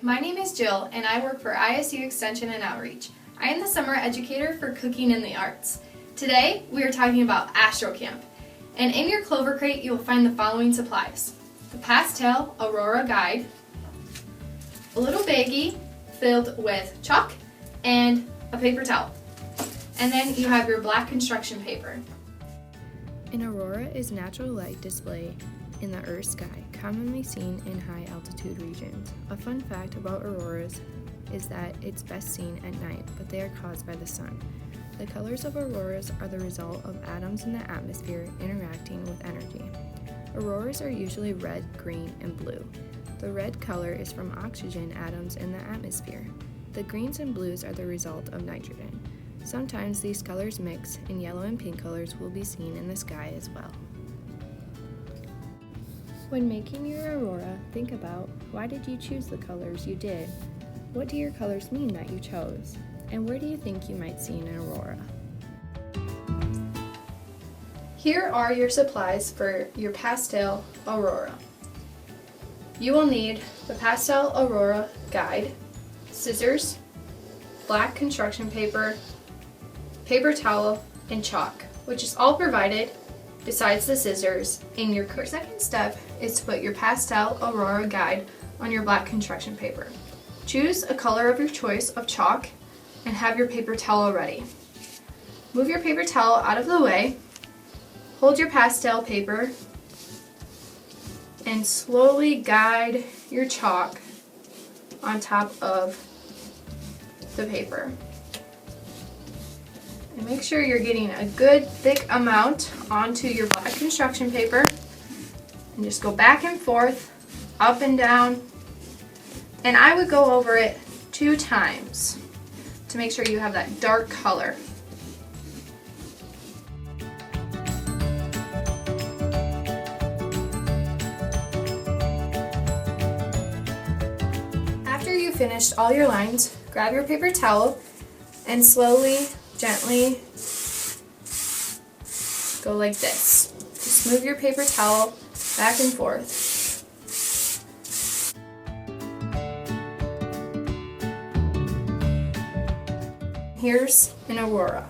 my name is Jill and I work for ISU Extension and Outreach. I am the summer educator for Cooking in the Arts. Today we are talking about Astro Camp, and in your clover crate you will find the following supplies: the pastel Aurora guide, a little baggie filled with chalk, and a paper towel. And then you have your black construction paper. An aurora is natural light display in the Earth's sky, commonly seen in high altitude regions. A fun fact about auroras is that it's best seen at night, but they are caused by the sun. The colors of auroras are the result of atoms in the atmosphere interacting with energy. Auroras are usually red, green, and blue. The red color is from oxygen atoms in the atmosphere. The greens and blues are the result of nitrogen. Sometimes these colors mix, and yellow and pink colors will be seen in the sky as well. When making your aurora, think about, why did you choose the colors you did? What do your colors mean that you chose? And where do you think you might see an aurora? Here are your supplies for your pastel aurora. You will need the pastel aurora guide, scissors, black construction paper, paper towel, and chalk, which is all provided besides the scissors in your kit. Second step is to put your pastel aurora guide on your black construction paper. Choose a color of your choice of chalk and have your paper towel ready. Move your paper towel out of the way, hold your pastel paper, and slowly guide your chalk on top of the paper. And make sure you're getting a good thick amount onto your black construction paper, and just go back and forth, up and down, and I would go over it 2 times to make sure you have that dark color. After you've finished all your lines, grab your paper towel and slowly, gently go like this. Just move your paper towel back and forth. Here's an aurora.